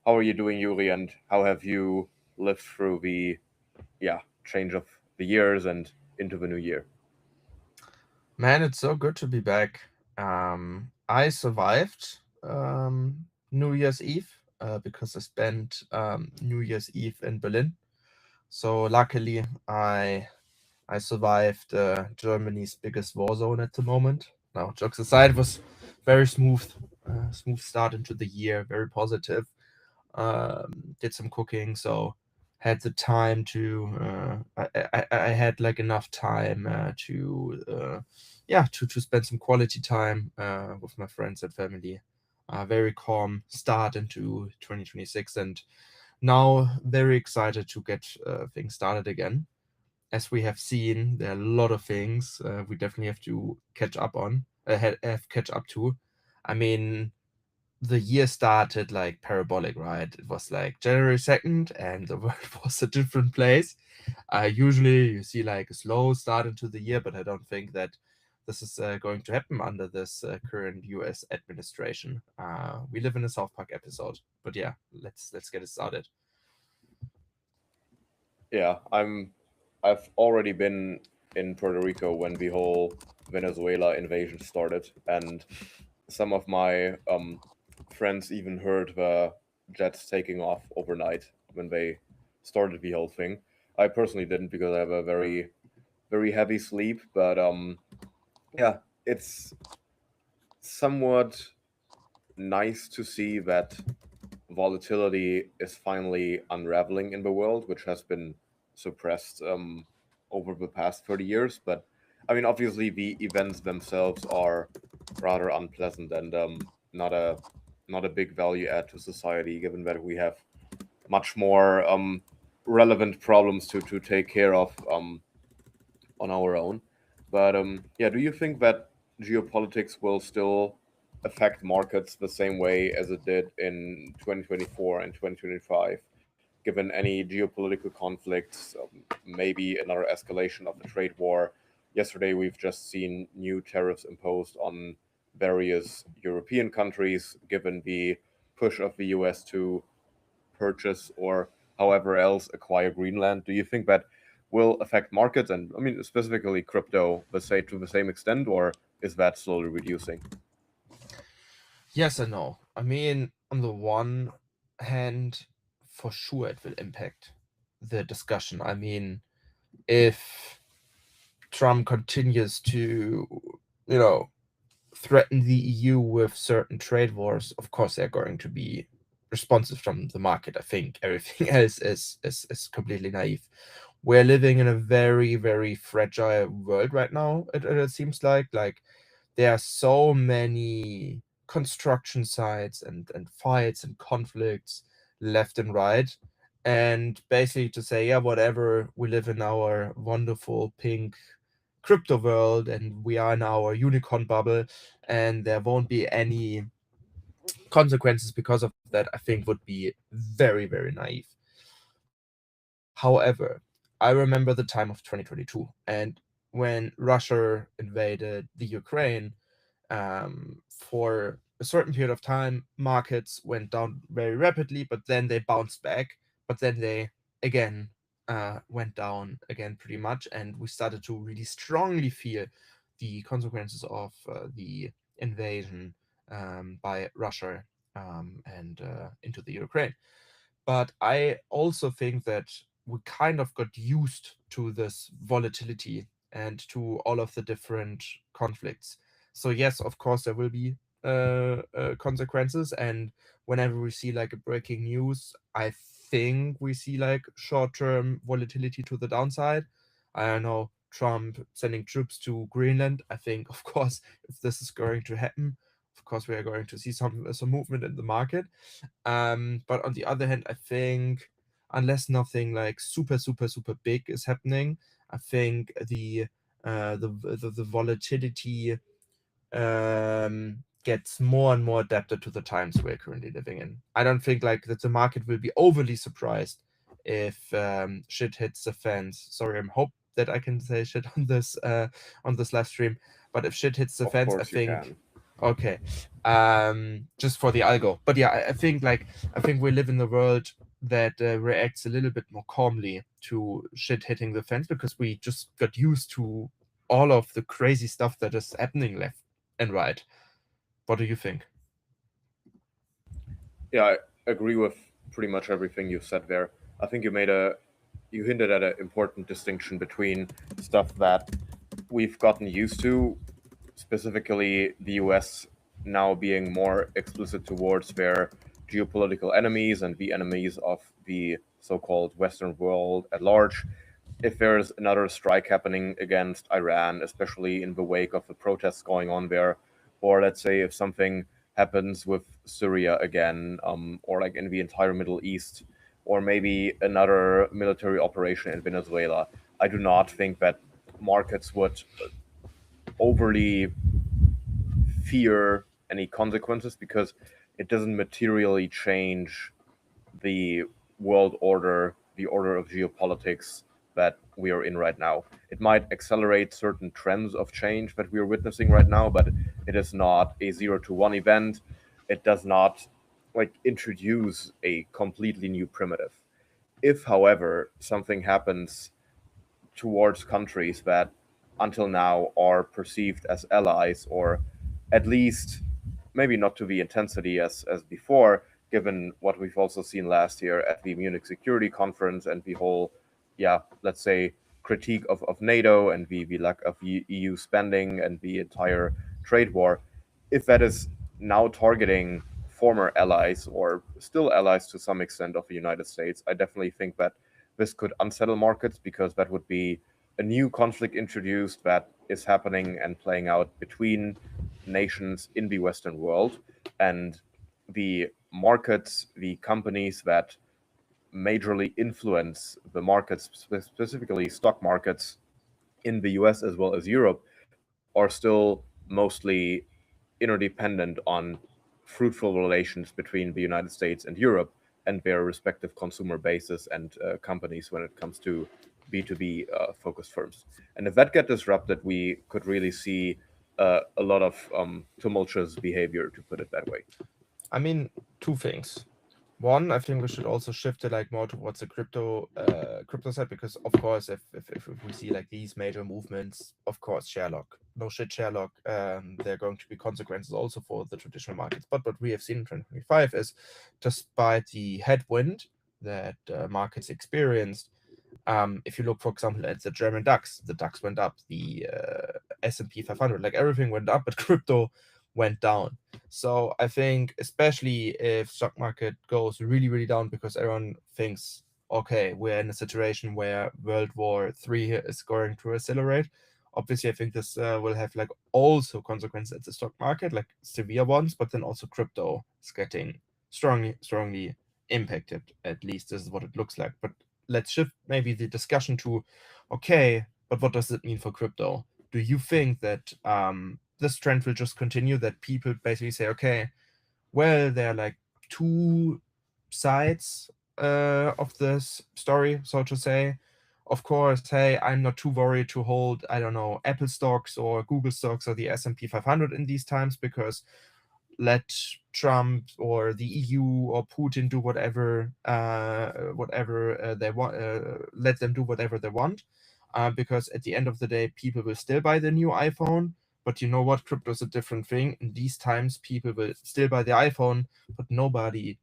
How are you doing, Yuri? And how have you lived through the change of the years and into the new year? Man, it's so good to be back. I survived New Year's Eve because I spent New Year's Eve in Berlin. So luckily, I survived Germany's biggest war zone at the moment. Now, jokes aside, it was very smooth start into the year, very positive. Did some cooking, so had the time to I had like enough time to spend some quality time with my friends and family. Very calm start into 2026, and now very excited to get things started again. As we have seen, there are a lot of things we definitely have to catch up on, have catch up to. I mean, the year started like parabolic, right? It was like January 2nd, and the world was a different place. Usually, you see like a slow start into the year, but I don't think that this is going to happen under this current U.S. administration. We live in a South Park episode, but yeah, let's get it started. Yeah, I've already been in Puerto Rico when the whole Venezuela invasion started, and some of my friends even heard the jets taking off overnight when they started the whole thing. I personally didn't because I have a very heavy sleep, but yeah, it's somewhat nice to see that volatility is finally unraveling in the world, which has been suppressed over the past 30 years. But I mean, obviously, the events themselves are rather unpleasant and not a big value add to society, given that we have much more relevant problems to take care of on our own. But yeah, do you think that geopolitics will still affect markets the same way as it did in 2024 and 2025, given any geopolitical conflicts, maybe another escalation of the trade war? Yesterday, we've just seen new tariffs imposed on various European countries, given the push of the US to purchase or however else acquire Greenland. Do you think that will affect markets and I mean specifically crypto, but say to the same extent, or is that slowly reducing? Yes and no. I mean, on the one hand, for sure it will impact the discussion. I mean, if Trump continues to, you know, threaten the EU with certain trade wars, of course they're going to be responsive from the market. I think everything else is completely naive. We're living in a very, very fragile world right now, it seems like there are so many construction sites and fights and conflicts left and right. And basically to say, yeah, whatever, we live in our wonderful pink crypto world and we are in our unicorn bubble and there won't be any consequences because of that, I think would be very, very naive. However, I remember the time of 2022 and when Russia invaded the Ukraine. For a certain period of time, markets went down very rapidly, but then they bounced back. But then they again went down again pretty much, and we started to really strongly feel the consequences of the invasion by Russia and into the Ukraine. But I also think that we kind of got used to this volatility and to all of the different conflicts. So yes, of course there will be consequences, and whenever we see like a breaking news, I think we see like short-term volatility to the downside. I don't know, Trump sending troops to Greenland. I think, of course, if this is going to happen, of course we are going to see some movement in the market. But on the other hand, I think unless nothing like super big is happening, I think the volatility gets more and more adapted to the times we're currently living in. I don't think like that the market will be overly surprised if shit hits the fans. Sorry, I hope that I can say shit on this live stream. But if shit hits the Of fans, I course you think can. Okay. Just for the algo. But yeah, I think I think we live in the world that reacts a little bit more calmly to shit hitting the fence because we just got used to all of the crazy stuff that is happening left and right. What do you think? Yeah, I agree with pretty much everything you said there. I think you hinted at an important distinction between stuff that we've gotten used to, specifically the US now being more explicit towards their geopolitical enemies and the enemies of the so-called Western world at large. If there's another strike happening against Iran, especially in the wake of the protests going on there, or let's say if something happens with Syria again, or like in the entire Middle East, or maybe another military operation in Venezuela, I do not think that markets would overly fear any consequences because it doesn't materially change the world order, the order of geopolitics that we are in right now. It might accelerate certain trends of change that we are witnessing right now, but it is not a 0 to 1 event. It does not like introduce a completely new primitive. If, however, something happens towards countries that until now are perceived as allies, or at least maybe not to the intensity as before, given what we've also seen last year at the Munich Security Conference and the whole, yeah, let's say, critique of NATO and the lack of EU spending and the entire trade war. If that is now targeting former allies or still allies to some extent of the United States, I definitely think that this could unsettle markets because that would be a new conflict introduced that is happening and playing out between nations in the Western world. And the markets, the companies that majorly influence the markets, specifically stock markets in the US as well as Europe, are still mostly interdependent on fruitful relations between the United States and Europe and their respective consumer bases and companies when it comes to B2B focused firms. And if that get disrupted, we could really see a lot of tumultuous behavior, to put it that way. I mean, two things. One, I think we should also shift it like more towards the crypto side because of course if we see like these major movements, of course Sherlock. No shit Sherlock, there are going to be consequences also for the traditional markets. But what we have seen in 2025 is despite the headwind that markets experienced, if you look, for example, at the German DAX, the DAX went up, the S&P 500, like everything went up, but crypto went down. So I think, especially if stock market goes really, really down, because everyone thinks, okay, we're in a situation where World War III is going to accelerate. Obviously, I think this will have like also consequences at the stock market, like severe ones, but then also crypto is getting strongly, strongly impacted. At least this is what it looks like. But let's shift maybe the discussion to, okay, but what does it mean for crypto? Do you think that this trend will just continue? That people basically say, okay, well, there are like two sides of this story, so to say. Of course, hey, I'm not too worried to hold, I don't know, Apple stocks or Google stocks or the S&P 500 in these times because let Trump or the EU or Putin do whatever they want. Let them do whatever they want, because at the end of the day, people will still buy the new iPhone. But you know what? Crypto is a different thing. In these times, people will still buy the iPhone, but nobody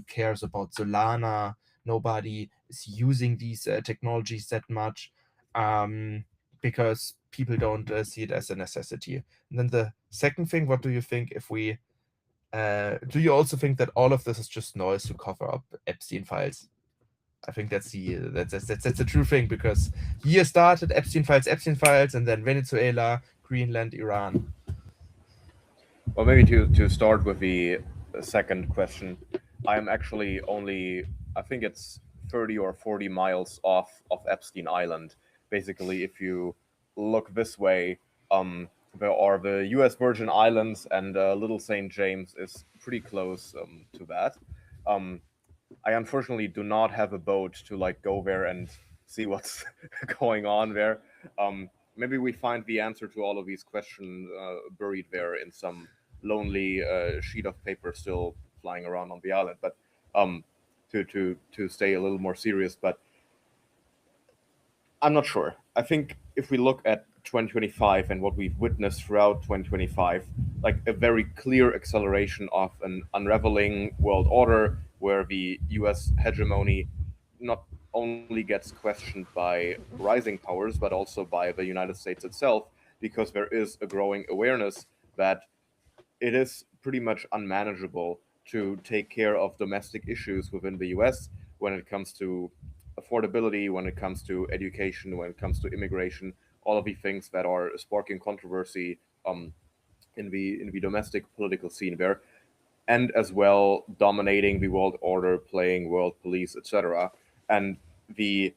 cares about Solana. Nobody is using these technologies that much, um, because people don't see it as a necessity. And then the second thing, what do you think if we do you also think that all of this is just noise to cover up Epstein files? I think that's the true thing because year started Epstein files, and then Venezuela, Greenland, Iran. Well, maybe to start with the second question, I'm actually only, I think it's 30 or 40 miles off of Epstein Island. Basically, if you look this way, there are the U.S. Virgin Islands, and Little St. James is pretty close to that. Um, I unfortunately do not have a boat to like go there and see what's going on there. Maybe we find the answer to all of these questions buried there in some lonely sheet of paper still flying around on the island. But um, to stay a little more serious, but I'm not sure. I think if we look at 2025 and what we've witnessed throughout 2025, like a very clear acceleration of an unraveling world order where the US hegemony not only gets questioned by rising powers, but also by the United States itself, because there is a growing awareness that it is pretty much unmanageable to take care of domestic issues within the US when it comes to affordability, when it comes to education, when it comes to immigration, all of the things that are sparking controversy in the domestic political scene there, and as well dominating the world order, playing world police, etc. And the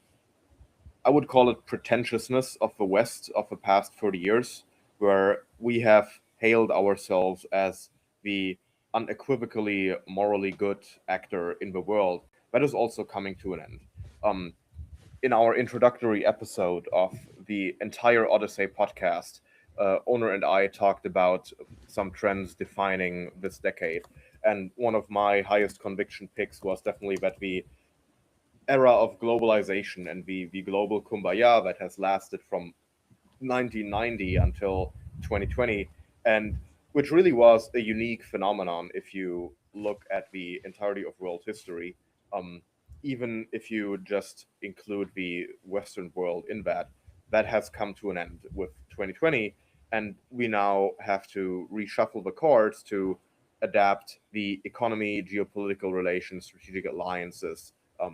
I would call it pretentiousness of the West of the past 30 years, where we have hailed ourselves as the unequivocally morally good actor in the world, that is also coming to an end. Um, in our introductory episode of the entire Odyssey podcast, Owner and I talked about some trends defining this decade. And one of my highest conviction picks was definitely that the era of globalization and the global kumbaya that has lasted from 1990 until 2020, and which really was a unique phenomenon if you look at the entirety of world history. Um, Even if you just include the Western world in that, that has come to an end with 2020, and we now have to reshuffle the cards to adapt the economy, geopolitical relations, strategic alliances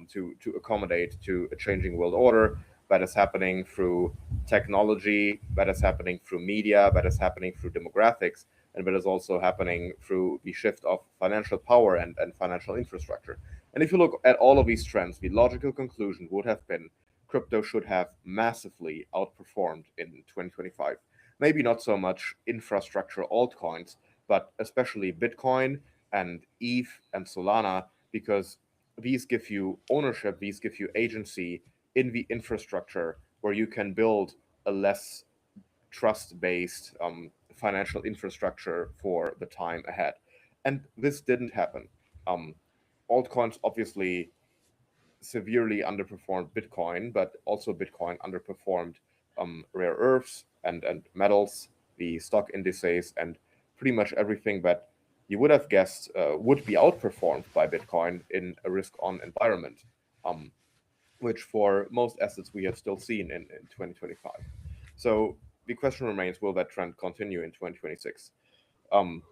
to accommodate to a changing world order that is happening through technology, that is happening through media, that is happening through demographics, and that is also happening through the shift of financial power and financial infrastructure. And if you look at all of these trends, the logical conclusion would have been crypto should have massively outperformed in 2025. Maybe not so much infrastructure altcoins, but especially Bitcoin and ETH and Solana, because these give you ownership, these give you agency in the infrastructure where you can build a less trust based financial infrastructure for the time ahead. And this didn't happen. Um, Altcoins obviously severely underperformed Bitcoin, but also Bitcoin underperformed rare earths and metals, the stock indices, and pretty much everything that you would have guessed would be outperformed by Bitcoin in a risk on environment, um, which for most assets we have still seen in 2025. So the question remains, will that trend continue in 2026? Um,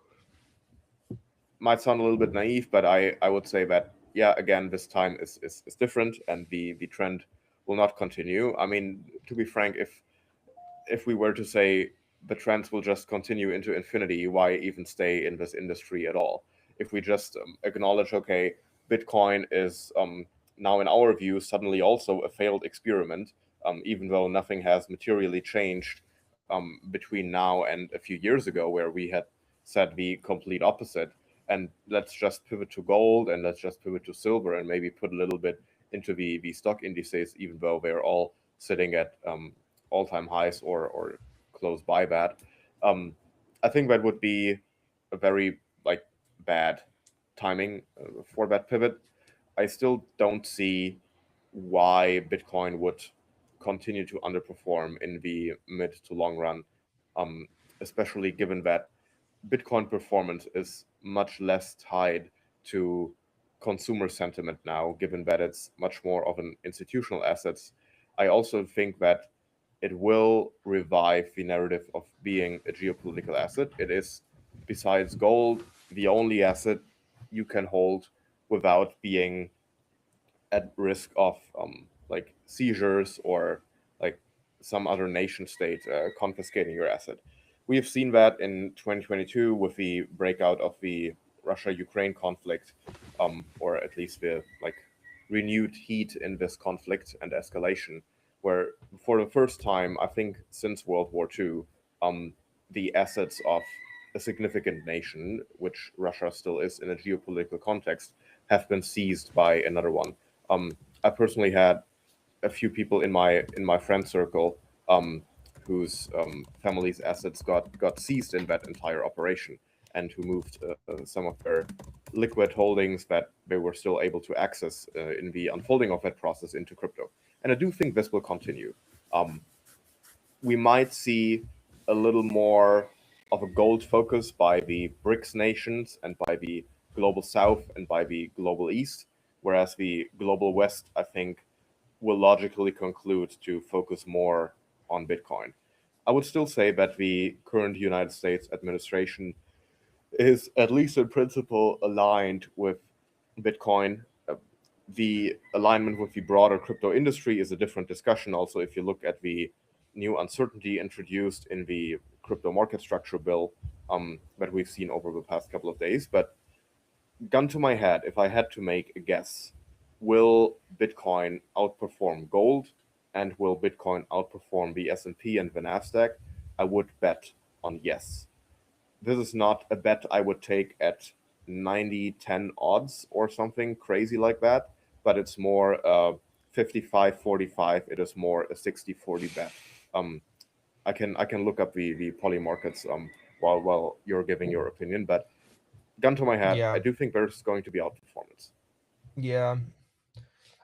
might sound a little bit naive, but I would say that, yeah, again, this time is different and the trend will not continue. I mean, to be frank, if we were to say the trends will just continue into infinity, why even stay in this industry at all? If we just acknowledge, okay, Bitcoin is now, in our view, suddenly also a failed experiment, even though nothing has materially changed between now and a few years ago, where we had said the complete opposite. And let's just pivot to gold and let's just pivot to silver and maybe put a little bit into the stock indices, even though they're all sitting at all-time highs or close by that. Um, I think that would be a very like bad timing for that pivot. I still don't see why Bitcoin would continue to underperform in the mid to long run, especially given that Bitcoin performance is much less tied to consumer sentiment now, given that it's much more of an institutional asset. I also think that it will revive the narrative of being a geopolitical asset. It is, besides gold, the only asset you can hold without being at risk of like seizures or like some other nation state confiscating your asset. We have seen that in 2022 with the breakout of the Russia-Ukraine conflict, or at least the like renewed heat in this conflict and escalation, where for the first time, I think since World War II, the assets of a significant nation, which Russia still is in a geopolitical context, have been seized by another one. um, I personally had a few people in my friend circle whose family's assets got seized in that entire operation, and who moved some of their liquid holdings that they were still able to access in the unfolding of that process into crypto. And I do think this will continue. Um, we might see a little more of a gold focus by the BRICS nations and by the global south and by the global east, whereas the global west, I think, will logically conclude to focus more on Bitcoin. I would still say that the current United States administration is, at least in principle, aligned with Bitcoin. The alignment with the broader crypto industry is a different discussion. Also, if you look at the new uncertainty introduced in the crypto market structure bill that we've seen over the past couple of days. But gun to my head, if I had to make a guess, will Bitcoin outperform gold, and will Bitcoin outperform the S&P and the Nasdaq? I would bet on yes. This is not a bet I would take at 90-10 odds or something crazy like that, but it's more 55-45. It is more a 60-40 bet. Um, I can look up the poly markets while you're giving your opinion, but gun to my head, Yeah, I do think there's going to be outperformance. yeah.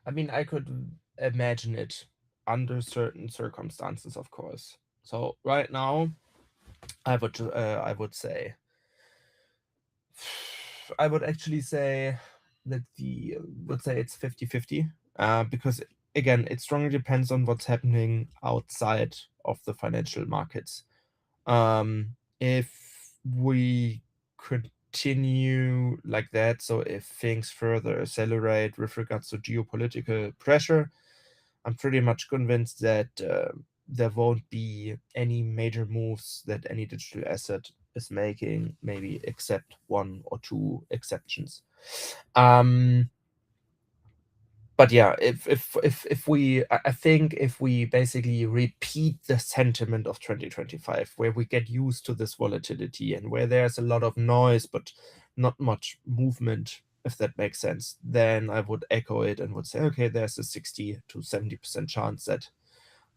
I mean, I could imagine it under certain circumstances, of course. So right now, I would say, I would actually say that the would say it's 50-50, because again, it strongly depends on what's happening outside of the financial markets. If we continue like that, so if things further accelerate with regards to geopolitical pressure, I'm pretty much convinced that there won't be any major moves that any digital asset is making, maybe except one or two exceptions. Um, but yeah, if we, I think if we basically repeat the sentiment of 2025, where we get used to this volatility and where there's a lot of noise but not much movement, if that makes sense, then I would echo it and would say, okay, there's a 60 to 70% chance that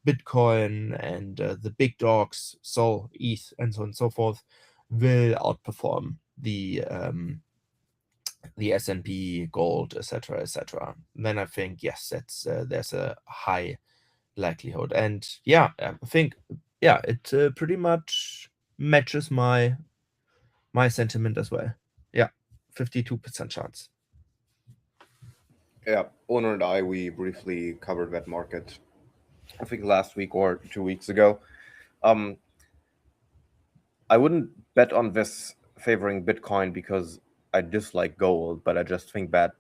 Bitcoin and the big dogs, Sol, ETH, and so on and so forth, will outperform the S&P, gold, etc., etc. Then I think yes, that's there's a high likelihood, and yeah, I think yeah, it pretty much matches my sentiment as well. Yeah, 52% chance. Yeah, Owner and I, we briefly covered that market, I think last week or 2 weeks ago. Um, I wouldn't bet on this favoring Bitcoin because I dislike gold, but I just think that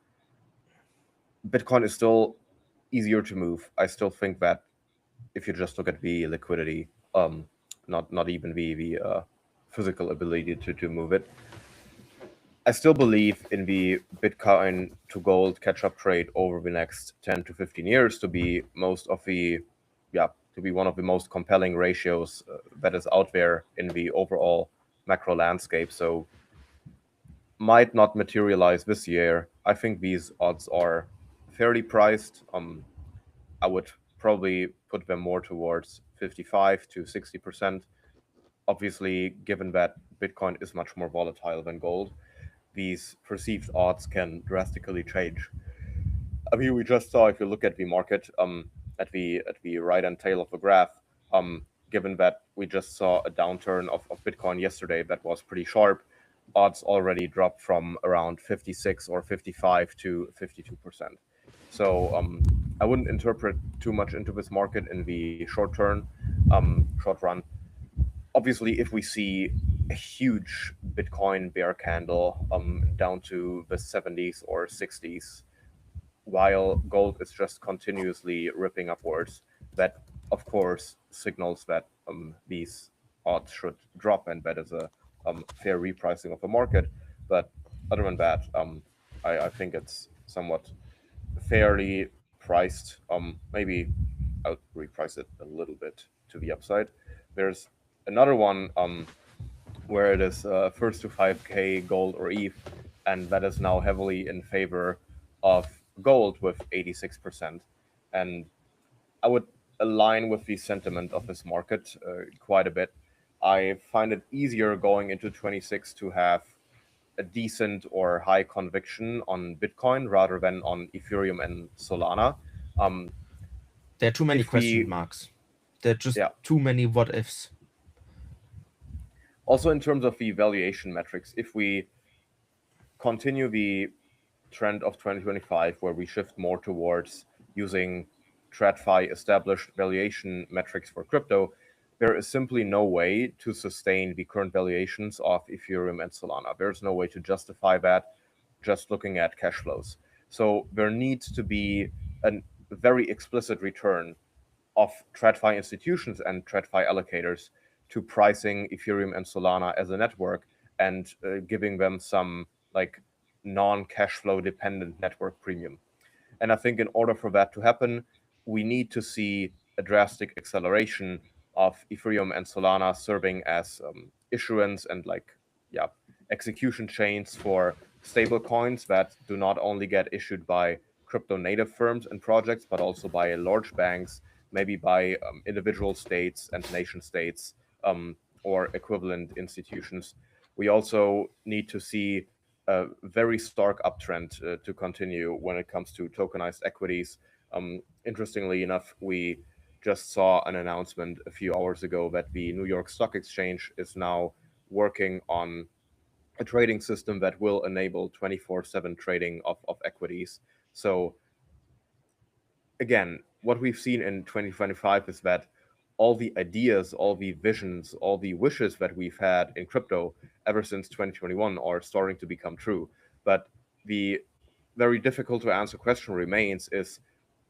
Bitcoin is still easier to move. I still think that if you just look at the liquidity, not even the physical ability to move it, I still believe in the Bitcoin to gold catch up trade over the next 10 to 15 years to be most of the, yeah, to be one of the most compelling ratios that is out there in the overall macro landscape. So might not materialize this year. I think these odds are fairly priced. I would probably put them more towards 55 to 60%. Obviously, given that Bitcoin is much more volatile than gold, these perceived odds can drastically change. I mean, we just saw, if you look at the market, at the right hand tail of the graph, given that we just saw a downturn of Bitcoin yesterday that was pretty sharp, odds already dropped from around 56 or 55 to 52%. So I wouldn't interpret too much into this market in the short run. Obviously, if we see a huge Bitcoin bear candle down to the 70s or 60s, while gold is just continuously ripping upwards, that of course signals that these odds should drop, and that is a fair repricing of the market. But other than that, I think it's somewhat fairly priced. Maybe I'll reprice it a little bit to the upside. There's another one where it is first to 5K gold or ETH, and that is now heavily in favor of gold with 86%. And I would align with the sentiment of this market quite a bit. I find it easier going into 26 to have a decent or high conviction on Bitcoin rather than on Ethereum and Solana. Um, There are too many if question we, marks. There are just yeah, too many what ifs. also in terms of the valuation metrics, if we continue the trend of 2025, where we shift more towards using TradFi established valuation metrics for crypto, there is simply no way to sustain the current valuations of Ethereum and Solana. There's no way to justify that just looking at cash flows. So there needs to be a very explicit return of TradFi institutions and TradFi allocators to pricing Ethereum and Solana as a network and giving them some like non-cash flow dependent network premium. And I think in order for that to happen, we need to see a drastic acceleration of Ethereum and Solana serving as issuance and yeah, execution chains for stable coins that do not only get issued by crypto native firms and projects, but also by large banks, maybe by individual states and nation states or equivalent institutions. We also need to see a very stark uptrend to continue when it comes to tokenized equities. Interestingly enough, we just saw an announcement a few hours ago that the New York Stock Exchange is now working on a trading system that will enable 24/7 trading of equities. So again, what we've seen in 2025 is that all the ideas, all the visions, all the wishes that we've had in crypto ever since 2021 are starting to become true. But the very difficult to answer question remains is,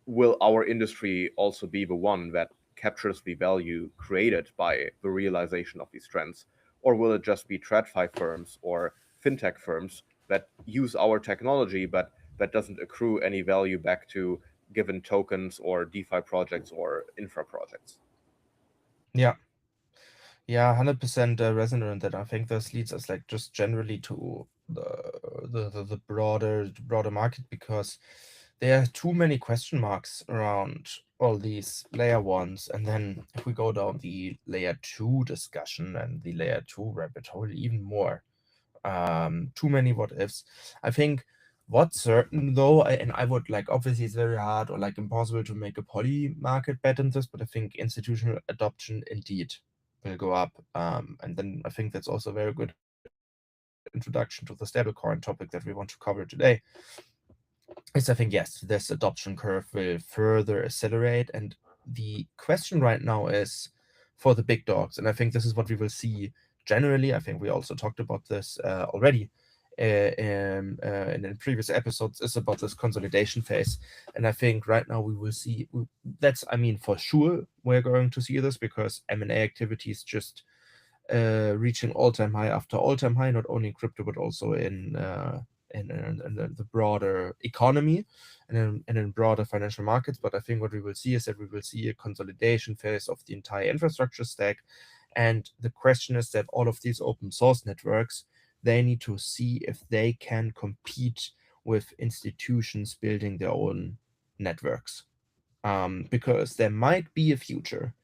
will our industry also be the one that captures the value created by the realization of these trends? Or will it just be TradFi firms or fintech firms that use our technology, but that doesn't accrue any value back to given tokens or DeFi projects or infra projects? Yeah. Yeah, 100% resonant in that. I think this leads us like just generally to the broader market, because there are too many question marks around all these layer ones. And then if we go down the layer two discussion and the layer two rabbit hole, even more. Too many what ifs. I think what's certain though, and I would like, obviously it's very hard or like impossible to make a poly market bet in this, but I think institutional adoption indeed will go up. And then I think that's also a very good introduction to the stablecoin topic that we want to cover today. Is I think, yes, this adoption curve will further accelerate. And the question right now is for the big dogs. And I think this is what we will see generally. I think we also talked about this already in previous episodes, is about this consolidation phase. And I think right now we will see that's, I mean, for sure, we're going to see this because M&A activities just reaching all-time high after all-time high, not only in crypto but also in the broader economy and in broader financial markets. But I think what we will see is that we will see a consolidation phase of the entire infrastructure stack. And the question is that all of these open source networks, they need to see if they can compete with institutions building their own networks. Because there might be a future,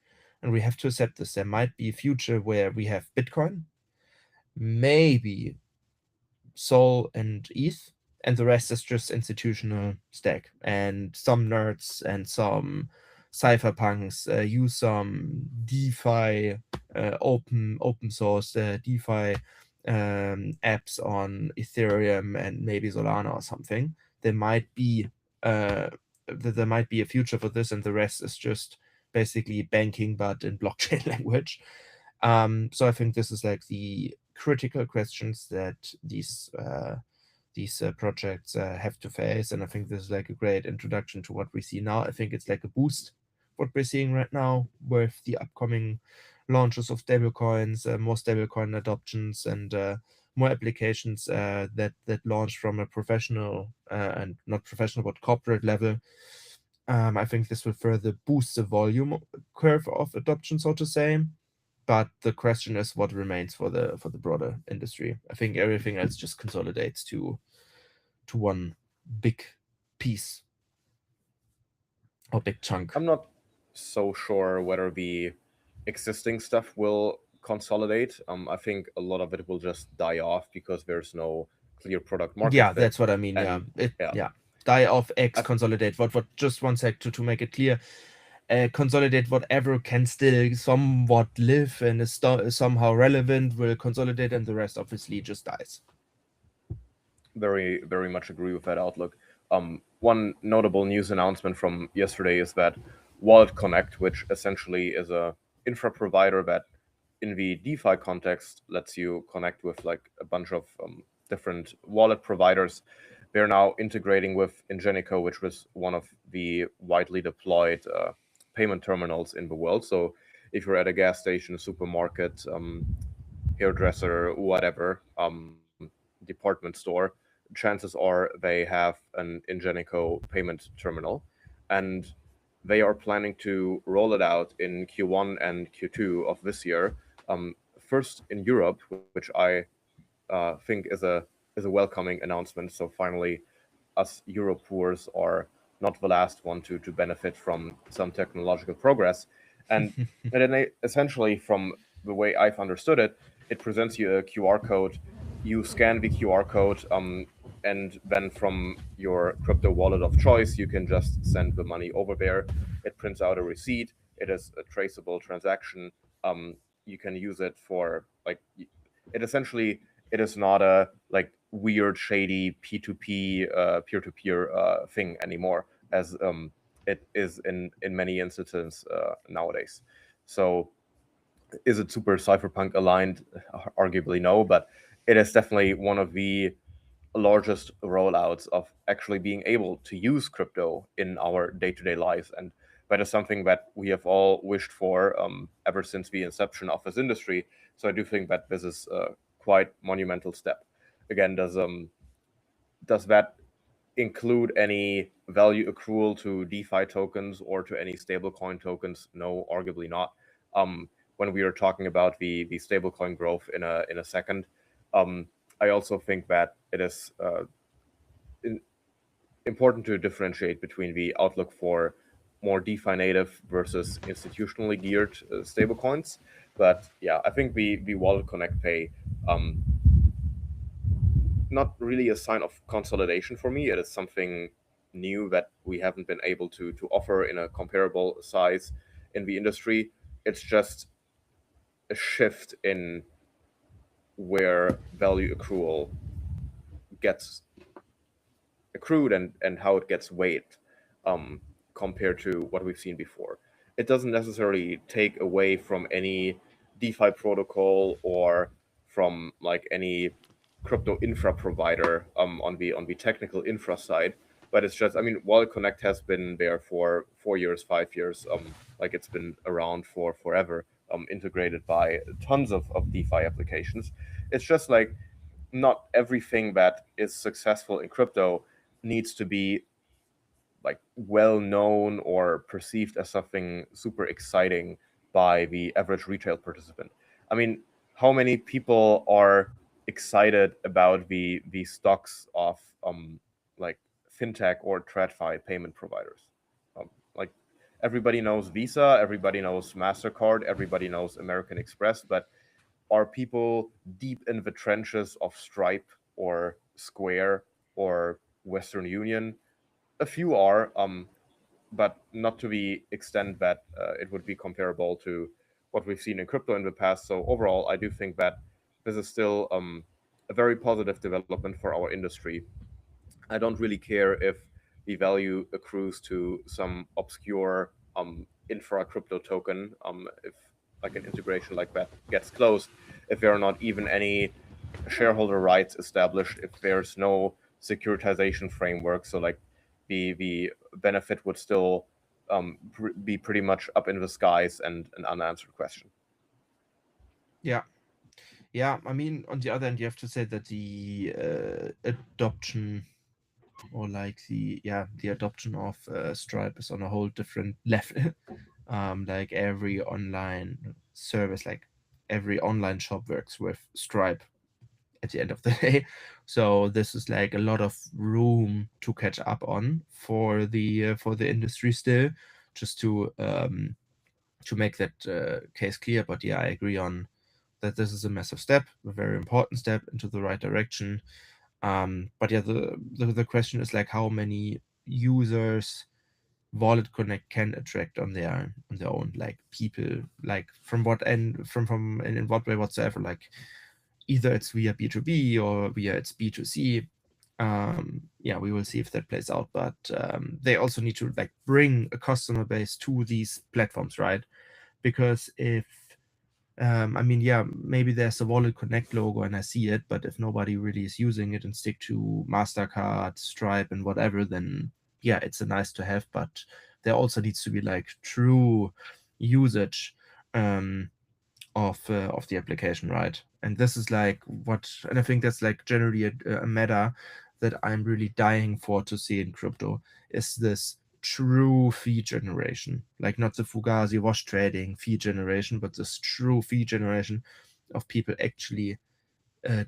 and we have to accept this, there might be a future where we have Bitcoin, maybe Sol and ETH, and the rest is just institutional stack. And some nerds and some cypherpunks use some DeFi, open source DeFi apps on Ethereum and maybe Solana or something. There might be there might be a future for this, and the rest is just basically banking but in blockchain language. So I think this is like the critical questions that these projects have to face, and I think this is like a great introduction to what we see now. I think it's like a boost what we're seeing right now with the upcoming launches of stablecoins, more stablecoin adoptions, and more applications that launch from a professional and not professional but corporate level. I think this will further boost the volume curve of adoption, so to say. But the question is what remains for the broader industry. I think everything else just consolidates to one big piece or big chunk. I'm not so sure whether the existing stuff will consolidate. I think a lot of it will just die off because there's no clear product market Yeah, fit. that's what I mean. Yeah, And it yeah, yeah. Die off X I've consolidate. What just one sec to make it clear. Consolidate whatever can still somewhat live and is somehow relevant will consolidate, and the rest obviously just dies. very, very much agree with that outlook. One notable news announcement from yesterday is that Wallet Connect, which essentially is a infra provider that in the DeFi context lets you connect with like a bunch of different wallet providers. They're now integrating with Ingenico, which was one of the widely deployed payment terminals in the world. So if you're at a gas station, a supermarket, hairdresser, whatever, department store, chances are they have an Ingenico payment terminal, and they are planning to roll it out in Q1 and Q2 of this year. First in Europe, which I think is a welcoming announcement. So finally, us Europoors are not the last one to benefit from some technological progress. And, and then essentially, from the way I've understood it, it presents you a QR code. You scan the QR code, and then from your crypto wallet of choice, you can just send the money over there. It prints out a receipt. It is a traceable transaction. You can use it for like it essentially it is not a like weird shady p2p peer-to-peer thing anymore as it is in many instances nowadays. So is it super cypherpunk aligned? Arguably no, but it is definitely one of the largest rollouts of actually being able to use crypto in our day-to-day lives, and that is something that we have all wished for ever since the inception of this industry. So I do think that this is a quite monumental step. Again, does that include any value accrual to DeFi tokens or to any stablecoin tokens? No, arguably not. When we are talking about the stablecoin growth in a second, um, I also think that it is important to differentiate between the outlook for more DeFi native versus institutionally geared stablecoins. But yeah, I think the Wallet Connect Pay, um, not really a sign of consolidation for me. It is something new that we haven't been able to offer in a comparable size in the industry. It's just a shift in where value accrual gets accrued and how it gets weighed um, compared to what we've seen before. It doesn't necessarily take away from any DeFi protocol or from like any crypto infra provider on the technical infra side, but it's just I mean Wallet Connect has been there for 4 years, 5 years, like it's been around for forever, integrated by tons of DeFi applications. It's just like not everything that is successful in crypto needs to be like well known or perceived as something super exciting by the average retail participant. I mean, how many people are excited about the stocks of like fintech or TradFi payment providers? Like everybody knows Visa, everybody knows Mastercard, everybody knows American Express, but are people deep in the trenches of Stripe or Square or Western Union? A few are, but not to the extent that it would be comparable to what we've seen in crypto in the past. So overall, I do think that this is still a very positive development for our industry. I don't really care if the value accrues to some obscure infra crypto token. If like an integration like that gets closed, if there are not even any shareholder rights established, if there's no securitization framework, so like the benefit would still be pretty much up in the skies and an unanswered question. Yeah. Yeah, I mean, on the other hand, you have to say that the adoption or like the adoption of Stripe is on a whole different level. Like every online service, like every online shop works with Stripe at the end of the day. So this is like a lot of room to catch up on for the industry still, just to make that case clear. But yeah, I agree that this is a massive step, a very important step into the right direction. But yeah, the question is like how many users Wallet Connect can attract on their own, like people, like from what end, from in what way whatsoever, like either it's via B2B or via it's B2C. Yeah, we will see if that plays out, but they also need to like bring a customer base to these platforms, right? Because if I mean, yeah, maybe there's a Wallet Connect logo and I see it, but if nobody really is using it and stick to MasterCard, Stripe, and whatever, then yeah, it's a nice to have, but there also needs to be like true usage um, of the application, right? And this is like what, and I think that's like generally a meta that I'm really dying for to see in crypto is this true fee generation, like not the Fugazi wash trading fee generation, but this true fee generation of people actually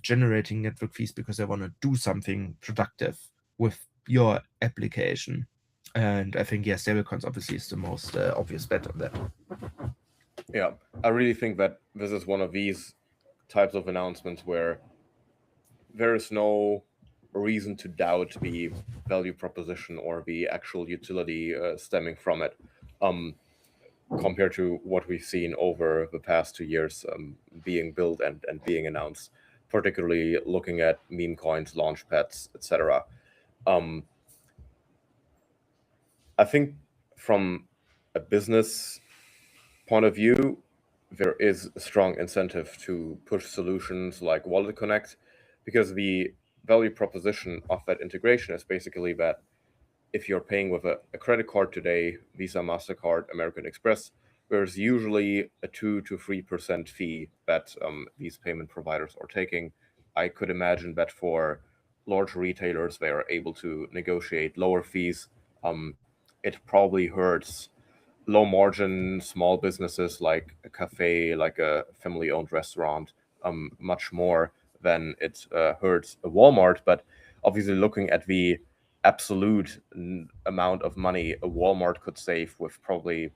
generating network fees because they want to do something productive with your application. And I think, yeah, stablecoins obviously is the most obvious bet on that. Yeah, I really think that this is one of these types of announcements where there is no reason to doubt the value proposition or the actual utility stemming from it, um, compared to what we've seen over the past 2 years being built and being announced, particularly looking at meme coins, Launchpads, etc. Um, I think from a business point of view, there is a strong incentive to push solutions like Wallet Connect because the value proposition of that integration is basically that if you're paying with a credit card today, Visa, MasterCard, American Express, there's usually a 2 to 3% fee that these payment providers are taking. I could imagine that for large retailers, they are able to negotiate lower fees. It probably hurts low margin small businesses like a cafe, like a family owned restaurant, much more than it hurts a Walmart. But obviously, looking at the absolute amount of money a Walmart could save with probably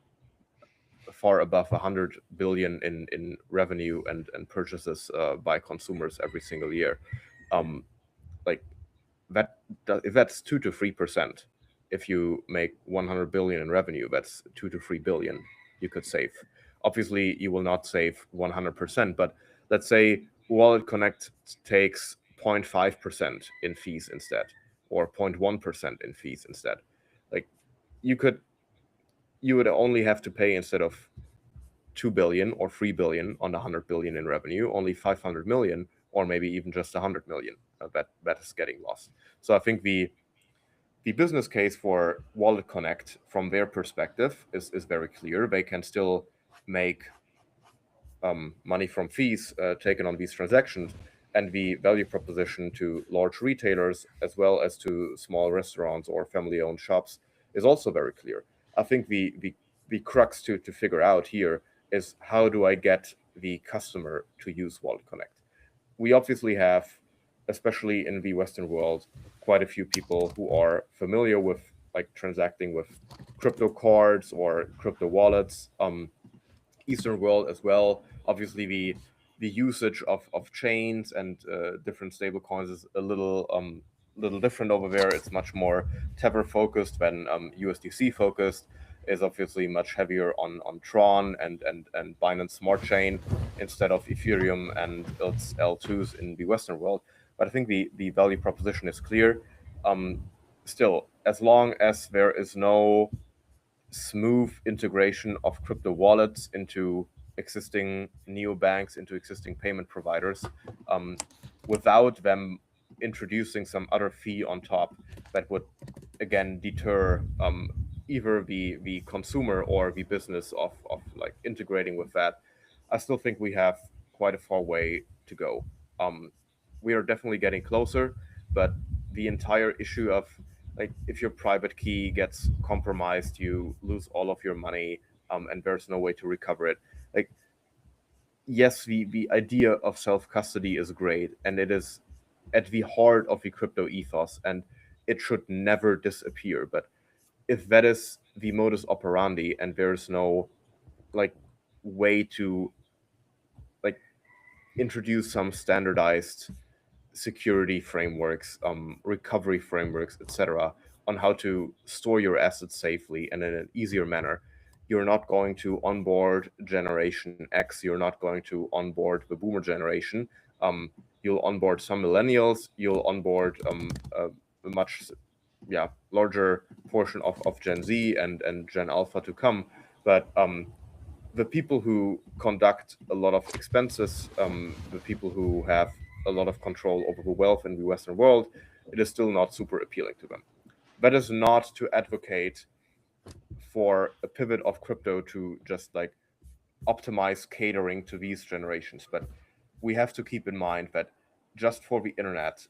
far above 100 billion in revenue and purchases by consumers every single year. Um, like that, if that's 2 to 3%, if you make 100 billion in revenue, that's 2 to 3 billion you could save. Obviously, you will not save 100%, but let's say Wallet Connect takes 0.5% in fees instead, or 0.1% in fees instead. Like you could, you would only have to pay instead of 2 billion or 3 billion on 100 billion in revenue, only 500 million, or maybe even just 100 million that is getting lost. So I think the business case for Wallet Connect from their perspective is very clear. They can still make money from fees taken on these transactions, and the value proposition to large retailers as well as to small restaurants or family-owned shops is also very clear. I think the crux to figure out here is how do I get the customer to use Wallet Connect? We obviously have, especially in the Western world, quite a few people who are familiar with like transacting with crypto cards or crypto wallets. Eastern world as well. Obviously, the usage of chains and different stable coins is a little different over there. It's much more Tether focused than USDC focused. Is obviously much heavier on Tron and Binance Smart Chain instead of Ethereum and its L2s in the Western world. But I think the value proposition is clear. Um, Still, as long as there is no smooth integration of crypto wallets into existing neobanks, into existing payment providers, um, without them introducing some other fee on top that would again deter either the consumer or the business of like integrating with that. I still think we have quite a far way to go. Um, we are definitely getting closer, but the entire issue of like if your private key gets compromised, you lose all of your money, and there's no way to recover it. Like yes, the idea of self custody is great, and it is at the heart of the crypto ethos, and it should never disappear. But if that is the modus operandi, and there's no like way to like introduce some standardized security frameworks, recovery frameworks, etc., on how to store your assets safely and in an easier manner. You're not going to onboard Generation X. You're not going to onboard the Boomer generation. Um, you'll onboard some millennials. You'll onboard a much, yeah, larger portion of Gen Z and Gen Alpha to come. But the people who conduct a lot of expenses, the people who have a lot of control over the wealth in the Western world, it is still not super appealing to them. That is not to advocate for a pivot of crypto to just like optimize catering to these generations, but we have to keep in mind that just for the internet,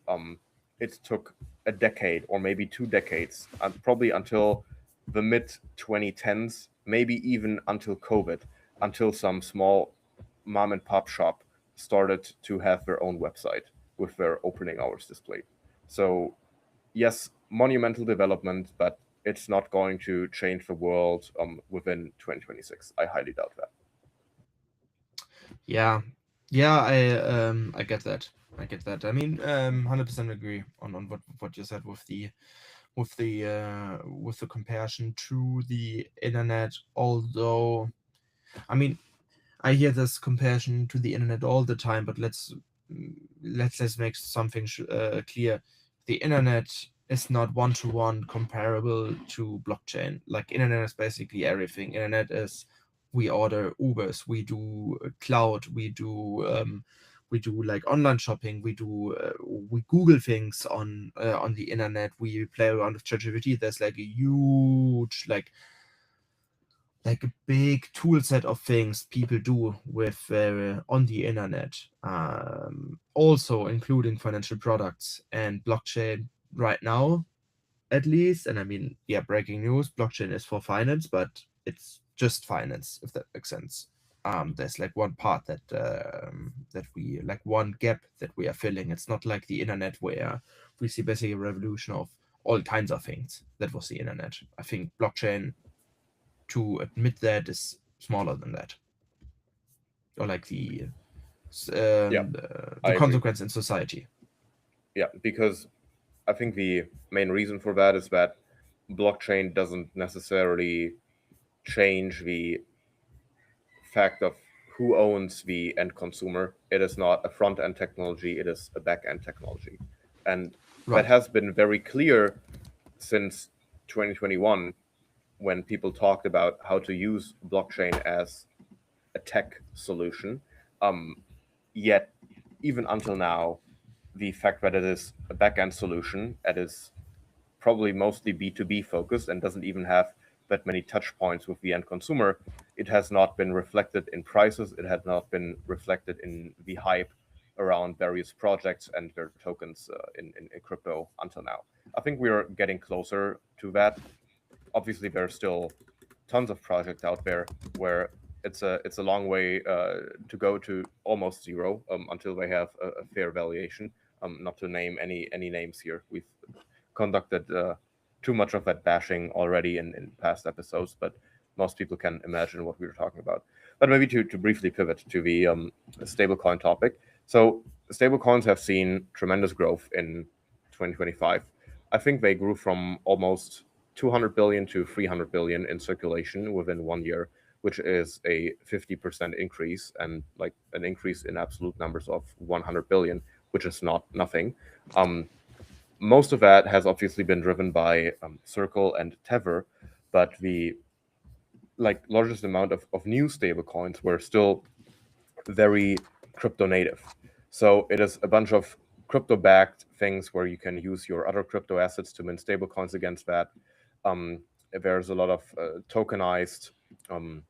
it took a decade or maybe 2 decades, probably until the mid 2010s, maybe even until COVID, until some small mom and pop shop started to have their own website with their opening hours displayed. So yes, monumental development, but it's not going to change the world within 2026. I highly doubt that. Yeah, yeah, I get that. I get that. I mean, 100% agree on what you said with the comparison to the internet. Although, I mean, I hear this comparison to the internet all the time, but let's make something clear. The internet is not one to one comparable to blockchain. Like internet is basically everything. Internet is we order Ubers, we do cloud, we do like online shopping, we Google things on the internet, we play around with ChatGPT. There's like a huge like a big tool set of things people do with on the internet, also including financial products and blockchain right now, at least. And I mean, yeah, breaking news: blockchain is for finance, but it's just finance, if that makes sense. There's like one part that we like one gap that we are filling. It's not like the internet where we see basically a revolution of all kinds of things. That was the internet. I think blockchain, to admit that, is smaller than that, or like Yeah, the I agree. consequence in society. Yeah, because I think the main reason for that is that blockchain doesn't necessarily change the fact of who owns the end consumer. It is not a front end technology, it is a back end technology. And that Right. has been very clear since 2021 when people talked about how to use blockchain as a tech solution. Um, Yet, even until now, the fact that it is a back end solution, it is probably mostly B2B focused and doesn't even have that many touch points with the end consumer, it has not been reflected in prices. It had not been reflected in the hype around various projects and their tokens in crypto until now. I think we are getting closer to that. Obviously, there are still tons of projects out there where it's a long way to go to almost zero until they have a fair valuation. Not to name any names here. We've conducted too much of that bashing already in past episodes, but most people can imagine what we were talking about. But maybe to briefly pivot to the stablecoin topic. So stablecoins have seen tremendous growth in 2025. I think they grew from almost 200 billion to 300 billion in circulation within 1 year, which is a 50% increase and like an increase in absolute numbers of 100 billion, which is not nothing. Um, Most of that has obviously been driven by Circle and Tether, but the like largest amount of new stablecoins were still very crypto native. So it is a bunch of crypto backed things where you can use your other crypto assets to mint stablecoins against that. Um, there's a lot of tokenized um,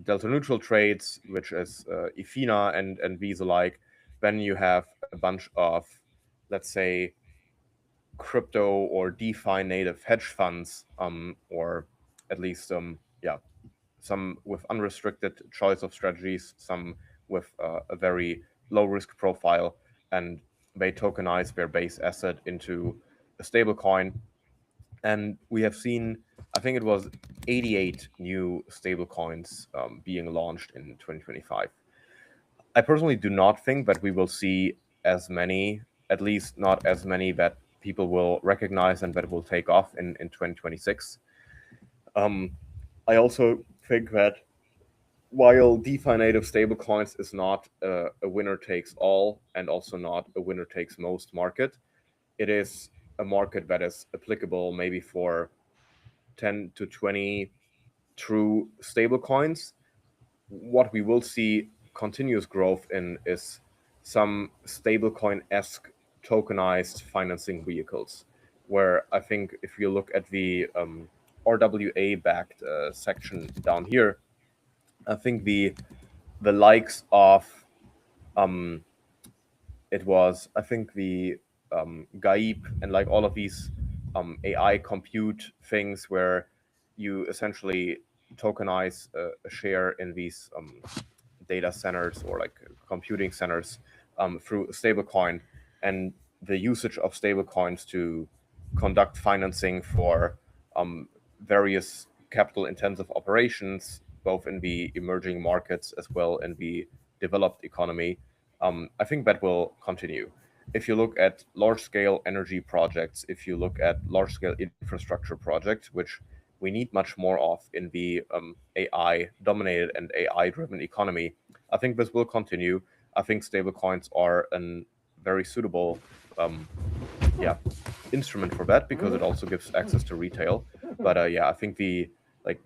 delta neutral trades, which is Ethena and these alike. Then you have a bunch of, let's say, crypto or DeFi native hedge funds, or at least yeah, some with unrestricted choice of strategies, some with a very low risk profile, and they tokenize their base asset into a stable coin. And we have seen, I think it was 88 new stable coins being launched in 2025. I personally do not think that we will see as many, at least not as many that people will recognize and that will take off in 2026. Um, I also think that while DeFi native stablecoins is not a winner takes all and also not a winner takes most market, it is a market that is applicable maybe for 10 to 20 true stablecoins. What we will see continuous growth in is some stablecoin esque tokenized financing vehicles, where I think if you look at the RWA backed section down here, I think the likes of um, it was I think the Gaip and like all of these AI compute things where you essentially tokenize a share in these data centers or like computing centers through stablecoin, and the usage of stablecoins to conduct financing for um, various capital intensive operations, both in the emerging markets as well in the developed economy. I think that will continue. If you look at large scale energy projects, if you look at large scale infrastructure projects, which we need much more of in the AI dominated and AI driven economy, I think this will continue. I think stablecoins are a very suitable um, yeah instrument for that because it also gives access to retail. But yeah, I think the like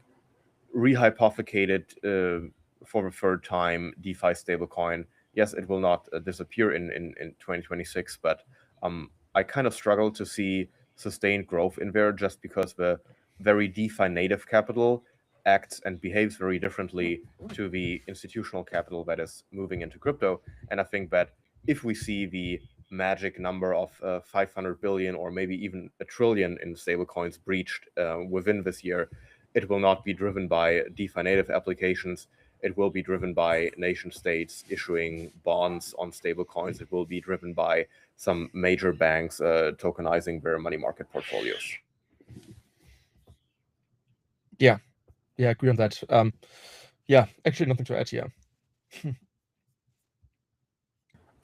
rehypothecated for the third time DeFi stablecoin. Yes, it will not disappear in 2026, but I kind of struggle to see sustained growth in there just because the very DeFi native capital acts and behaves very differently to the institutional capital that is moving into crypto. And I think that if we see the magic number of 500 billion or maybe even a trillion in stablecoins breached within this year, it will not be driven by DeFi native applications. It will be driven by nation states issuing bonds on stablecoins. It will be driven by some major banks tokenizing their money market portfolios. Yeah, yeah, I agree on that. Yeah, actually nothing to add here.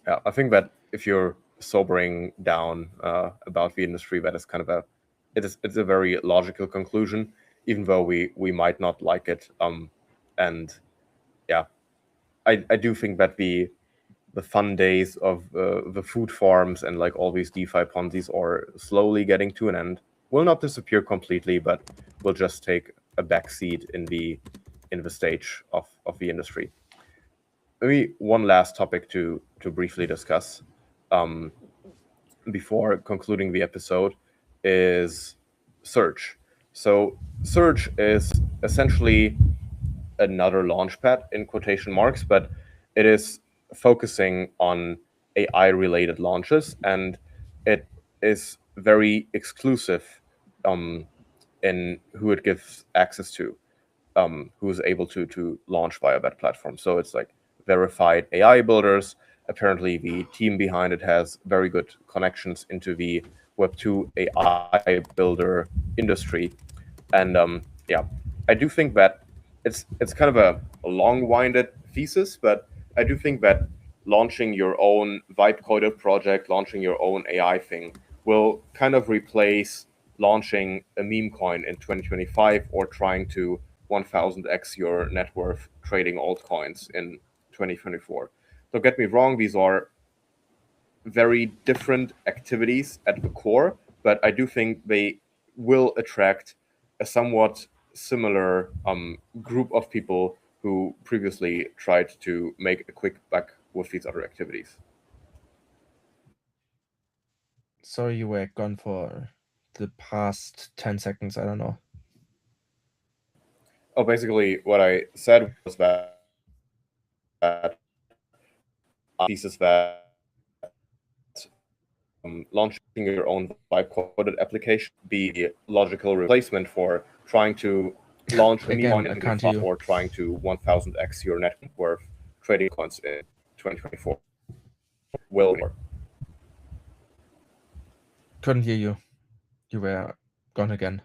Yeah, I think that if you're sobering down about the industry, that is kind of it's a very logical conclusion, even though we might not like it. And yeah, I do think that the fun days of the food farms and like all these DeFi Ponzi's are slowly getting to an end. Will not disappear completely, but will just take a backseat in the stage of the industry. Maybe one last topic to briefly discuss before concluding the episode is search. So search is essentially another launchpad in quotation marks, but it is focusing on AI related launches, and it is very exclusive um, in who it gives access to, who is able to launch via that platform. So it's like verified AI builders. Apparently, the team behind it has very good connections into the Web2 AI builder industry, and yeah, I do think that it's kind of a long-winded thesis, but I do think that launching your own vibe coded project, launching your own AI thing, will kind of replace launching a meme coin in 2025 or trying to 1000x your net worth trading altcoins in 2024. Don't get me wrong; these are very different activities at the core, but I do think they will attract a somewhat similar group of people who previously tried to make a quick buck with these other activities. Sorry, you were gone for the past 10 seconds. I don't know. Oh, basically, what I said was that thesis that launching your own vibe coded application be logical replacement for trying to launch a meme Again, coin I in can't hear 25 you. or trying to 1000x your net worth trading coins in 2024. Will Couldn't hear you. You were gone again.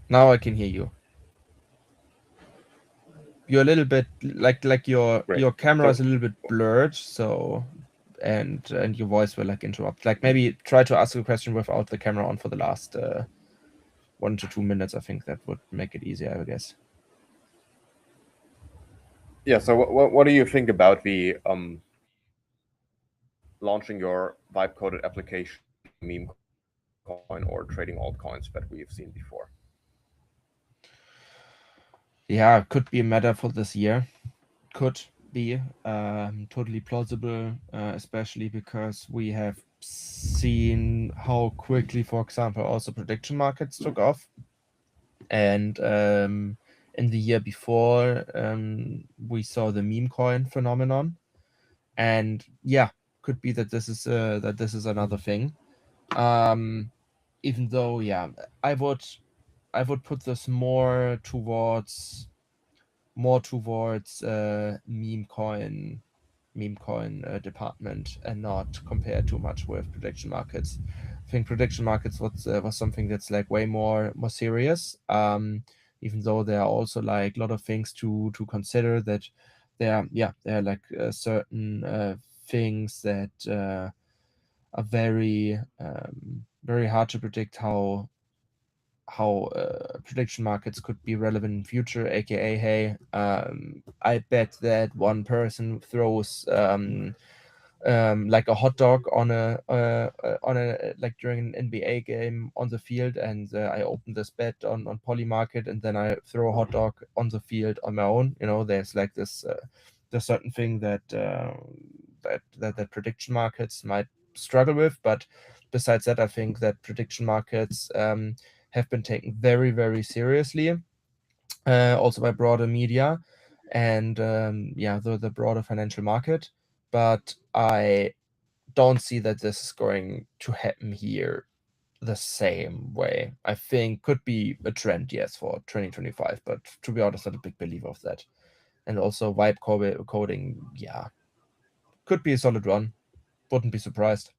Now I can hear you. you're a little bit like Great. your camera is So a little bit blurred, so and your voice will like interrupt. Like maybe try to ask a question without the camera on for the last 1 to 2 minutes. I think that would make it easier, I guess. yeah, so what do you think about the launching your vibe coded application using a meme coin or trading altcoins that we have seen before? Yeah, could be a matter for this year. Could be totally plausible, especially because we have seen how quickly, for example, also prediction markets took off. And in the year before, we saw the meme coin phenomenon. And yeah, could be that this is another thing. Um, Even though, yeah, I would I would put this more towards meme coin department and not compare too much with prediction markets. I think prediction markets was something that's like way more serious. Even though there are also like a lot of things to consider, that there are like certain things that are very hard to predict how prediction markets could be relevant in future, aka hey, I bet that one person throws like a hot dog on a like during an NBA game on the field, and I open this bet on Polymarket, and then I throw a hot dog on the field on my own. There's like this there's certain thing that prediction markets might struggle with, but besides that, I think that prediction markets have been taken very, very seriously, also by broader media and the broader financial market. But I don't see that this is going to happen here the same way. I think could be a trend, yes, for 2025, but to be honest, not a big believer of that. And also coding, yeah, could be a solid run. Wouldn't be surprised.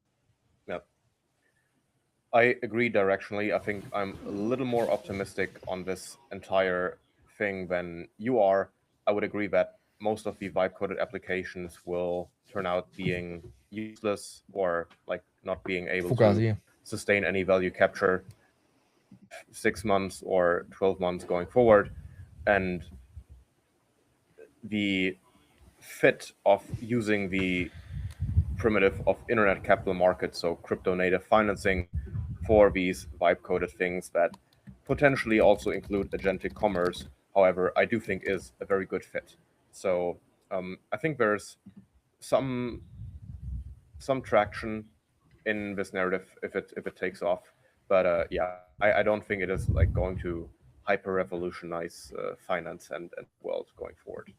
Yeah, I agree directionally. I think I'm a little more optimistic on this entire thing than you are. I would agree that most of the vibe coded applications will turn out being useless or like not being able to Fugazi. sustain any value capture 6 months or 12 months going forward. And the fit of using the primitive of internet capital markets, so crypto native financing, for these vibe coded things that potentially also include agentic commerce, however, I do think is a very good fit. So I think there's some some traction in this narrative if it takes off. But yeah, I don't think it is like going to hyper revolutionize finance and the world going forward.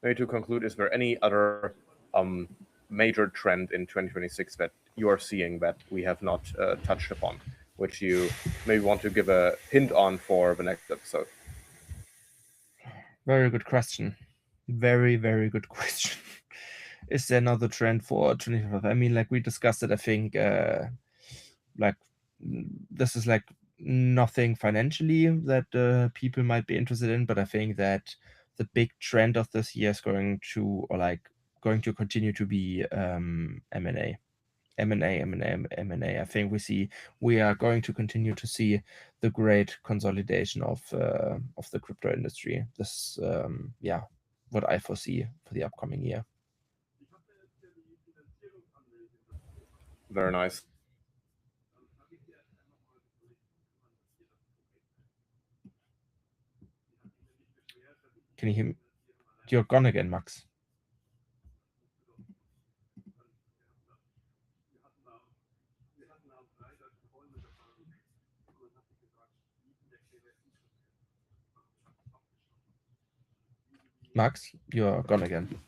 Maybe to conclude, is there any other um, major trend in 2026 that you are seeing that we have not touched upon, which you maybe want to give a hint on for the next episode? Very good question. Very, very good question. Is there another trend for 25? I mean, like we discussed it, I think like this is like nothing financially that people might be interested in, but I think that the big trend of this year is going to continue to be M&A. M&A, M&A, M&A. I think we are going to continue to see the great consolidation of the crypto industry. This, what I foresee for the upcoming year. Very nice. Can you hear me? You're gone again, Max. Max, you're gone again.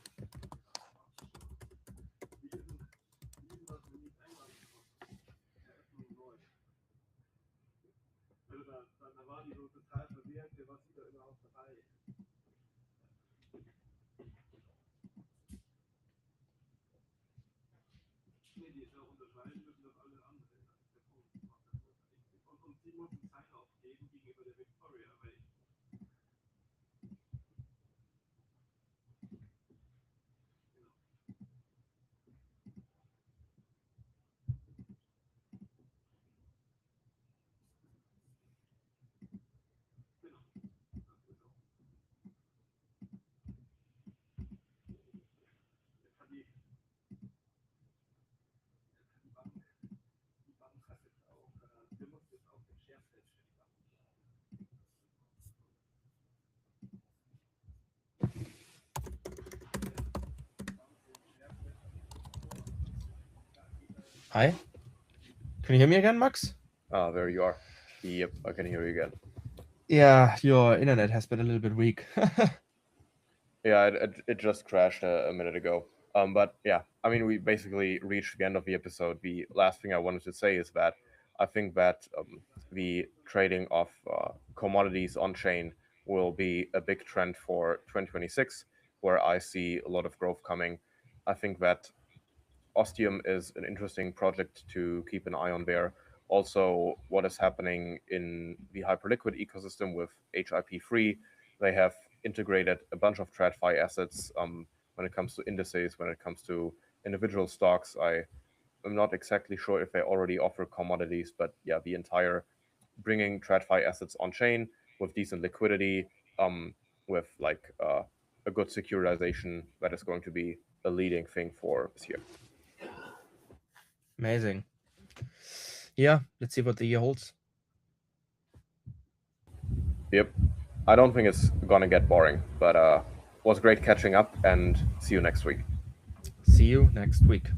Hi, can you hear me again, Max? Ah, there you are. Yep, I can hear you again. Yeah, your internet has been a little bit weak. Yeah, it just crashed a minute ago. But yeah, I mean, we basically reached the end of the episode. The last thing I wanted to say is that I think that the trading of commodities on chain will be a big trend for 2026, where I see a lot of growth coming. I think that Ostium is an interesting project to keep an eye on there. Also, what is happening in the Hyperliquid ecosystem with HIP-free, they have integrated a bunch of TradFi assets when it comes to indices, when it comes to individual stocks. I am not exactly sure if they already offer commodities, but yeah, the entire bringing TradFi assets on chain with decent liquidity, with a good securitization, that is going to be a leading thing for this year. Amazing. Yeah, let's see what the year holds. Yep. I don't think it's gonna get boring, but was great catching up, and see you next week. See you next week.